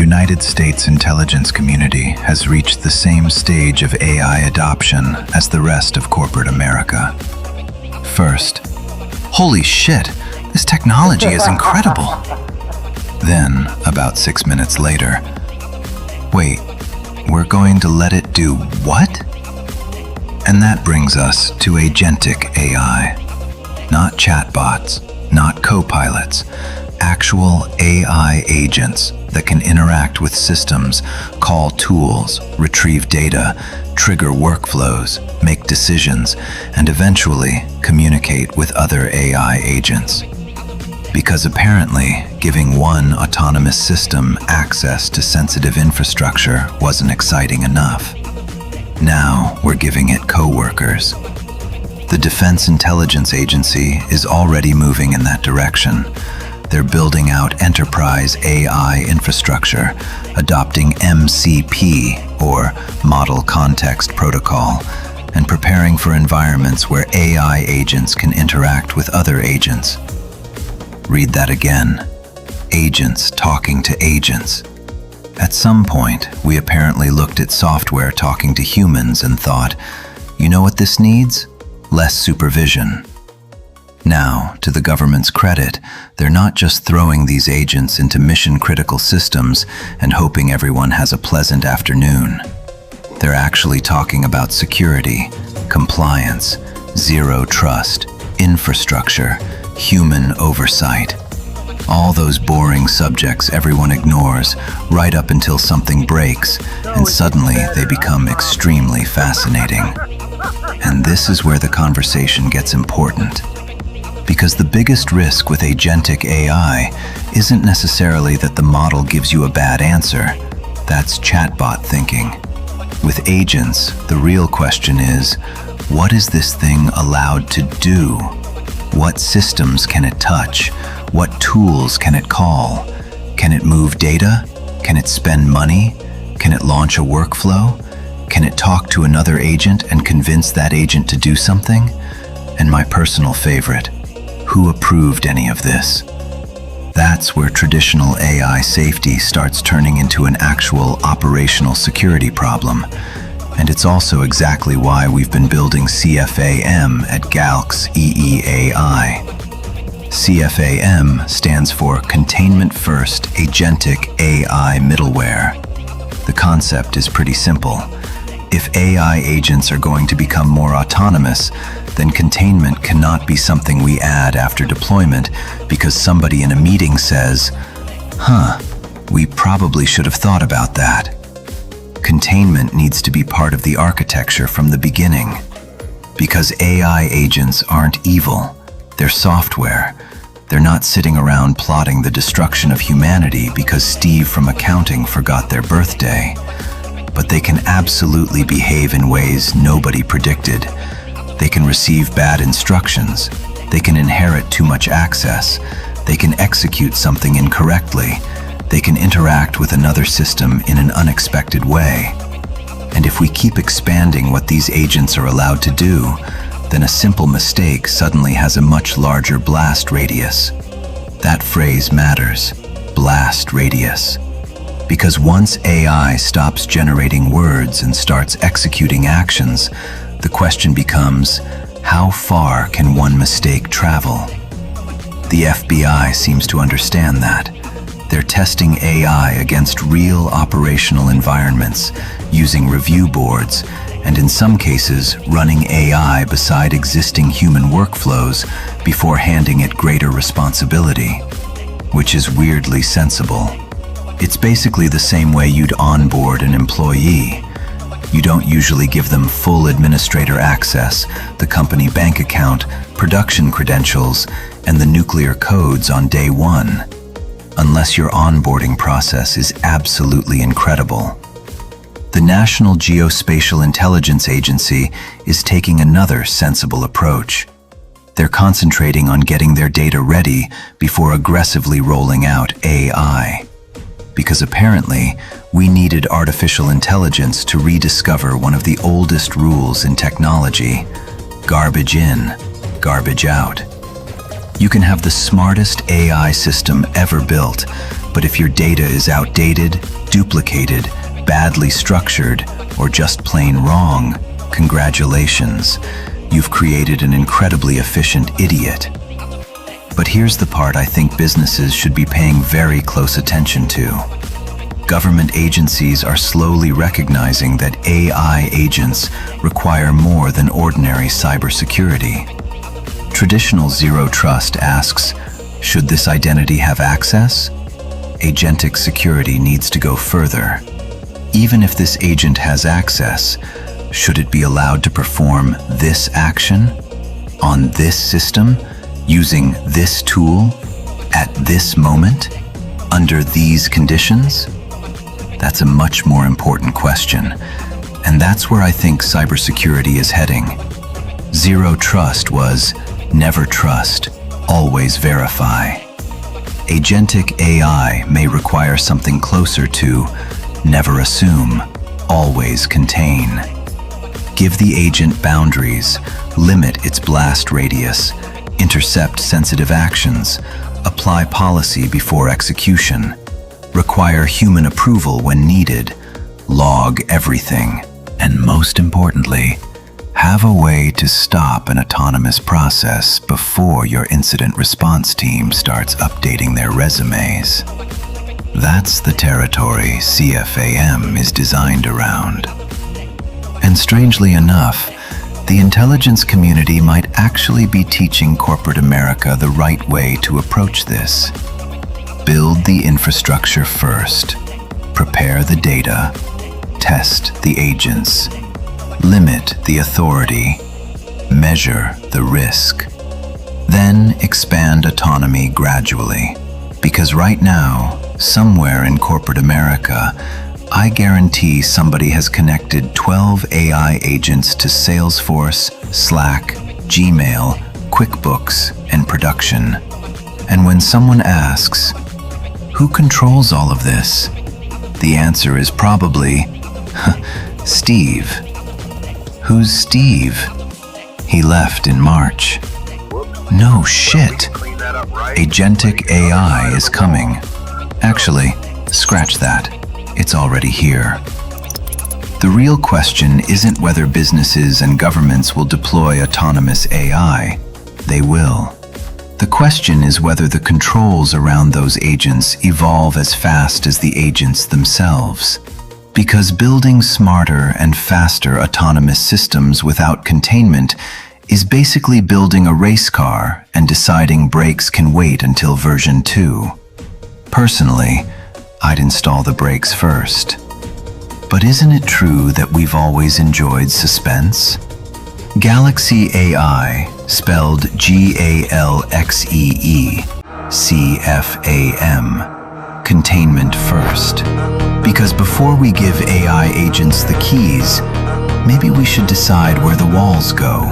United States intelligence community has reached the same stage of AI adoption as the rest of corporate America. First, holy shit, this technology is incredible. Then, about 6 minutes later, wait, we're going to let it do what? And that brings us to Agentic AI. Not chatbots, not co-pilots, actual AI agents that can interact with systems, call tools, retrieve data, trigger workflows, make decisions, and eventually communicate with other AI agents. Because apparently, giving one autonomous system access to sensitive infrastructure wasn't exciting enough. Now we're giving it coworkers. The Defense Intelligence Agency is already moving in that direction. They're building out enterprise AI infrastructure, adopting MCP, or Model Context Protocol, and preparing for environments where AI agents can interact with other agents. Read that again. Agents talking to agents. At some point, we apparently looked at software talking to humans and thought, you know what this needs? Less supervision. Now, to the government's credit, they're not just throwing these agents into mission-critical systems and hoping everyone has a pleasant afternoon. They're actually talking about security, compliance, zero trust, infrastructure, human oversight. All those boring subjects everyone ignores right up until something breaks, and suddenly they become extremely fascinating. And this is where the conversation gets important. Because the biggest risk with Agentic AI isn't necessarily that the model gives you a bad answer. That's chatbot thinking. With agents, the real question is, what is this thing allowed to do? What systems can it touch? What tools can it call? Can it move data? Can it spend money? Can it launch a workflow? Can it talk to another agent and convince that agent to do something? And my personal favorite, who approved any of this? That's where traditional AI safety starts turning into an actual operational security problem. And it's also exactly why we've been building CfAM at GALXEE AI. CfAM stands for Containment First Agentic AI Middleware. The concept is pretty simple. If AI agents are going to become more autonomous, then containment cannot be something we add after deployment because somebody in a meeting says, we probably should have thought about that. Containment needs to be part of the architecture from the beginning. Because AI agents aren't evil, they're software. They're not sitting around plotting the destruction of humanity because Steve from accounting forgot their birthday. But they can absolutely behave in ways nobody predicted. They can receive bad instructions. They can inherit too much access. They can execute something incorrectly. They can interact with another system in an unexpected way. And if we keep expanding what these agents are allowed to do, then a simple mistake suddenly has a much larger blast radius. That phrase matters, blast radius. Because once AI stops generating words and starts executing actions, the question becomes, how far can one mistake travel? The FBI seems to understand that. They're testing AI against real operational environments, using review boards, and in some cases, running AI beside existing human workflows before handing it greater responsibility, which is weirdly sensible. It's basically the same way you'd onboard an employee. You don't usually give them full administrator access, the company bank account, production credentials, and the nuclear codes on day one, unless your onboarding process is absolutely incredible. The National Geospatial Intelligence Agency is taking another sensible approach. They're concentrating on getting their data ready before aggressively rolling out AI. Because apparently, we needed artificial intelligence to rediscover one of the oldest rules in technology: garbage in, garbage out. You can have the smartest AI system ever built, but if your data is outdated, duplicated, badly structured, or just plain wrong, congratulations. You've created an incredibly efficient idiot. But here's the part I think businesses should be paying very close attention to. Government agencies are slowly recognizing that AI agents require more than ordinary cybersecurity. Traditional zero trust asks, should this identity have access? Agentic security needs to go further. Even if this agent has access, should it be allowed to perform this action on this system, using this tool, at this moment, under these conditions? That's a much more important question, and that's where I think cybersecurity is heading. Zero trust was never trust, always verify. Agentic AI may require something closer to never assume, always contain. Give the agent boundaries, limit its blast radius, intercept sensitive actions, apply policy before execution, require human approval when needed, log everything, and most importantly, have a way to stop an autonomous process before your incident response team starts updating their resumes. That's the territory CfAM is designed around. And strangely enough, the intelligence community might actually be teaching corporate America the right way to approach this. Build the infrastructure first, prepare the data, test the agents, limit the authority, measure the risk, then expand autonomy gradually. Because right now, somewhere in corporate America, I guarantee somebody has connected 12 AI agents to Salesforce, Slack, Gmail, QuickBooks, and production. And when someone asks, who controls all of this? The answer is probably, Steve. Who's Steve? He left in March. No shit. Agentic AI is coming. Actually, scratch that. It's already here. The real question isn't whether businesses and governments will deploy autonomous AI. They will. The question is whether the controls around those agents evolve as fast as the agents themselves. Because building smarter and faster autonomous systems without containment is basically building a race car and deciding brakes can wait until version 2. Personally, I'd install the brakes first. But isn't it true that we've always enjoyed suspense? GALXEE AI, spelled GALXEE, CfAM, containment first. Because before we give AI agents the keys, maybe we should decide where the walls go.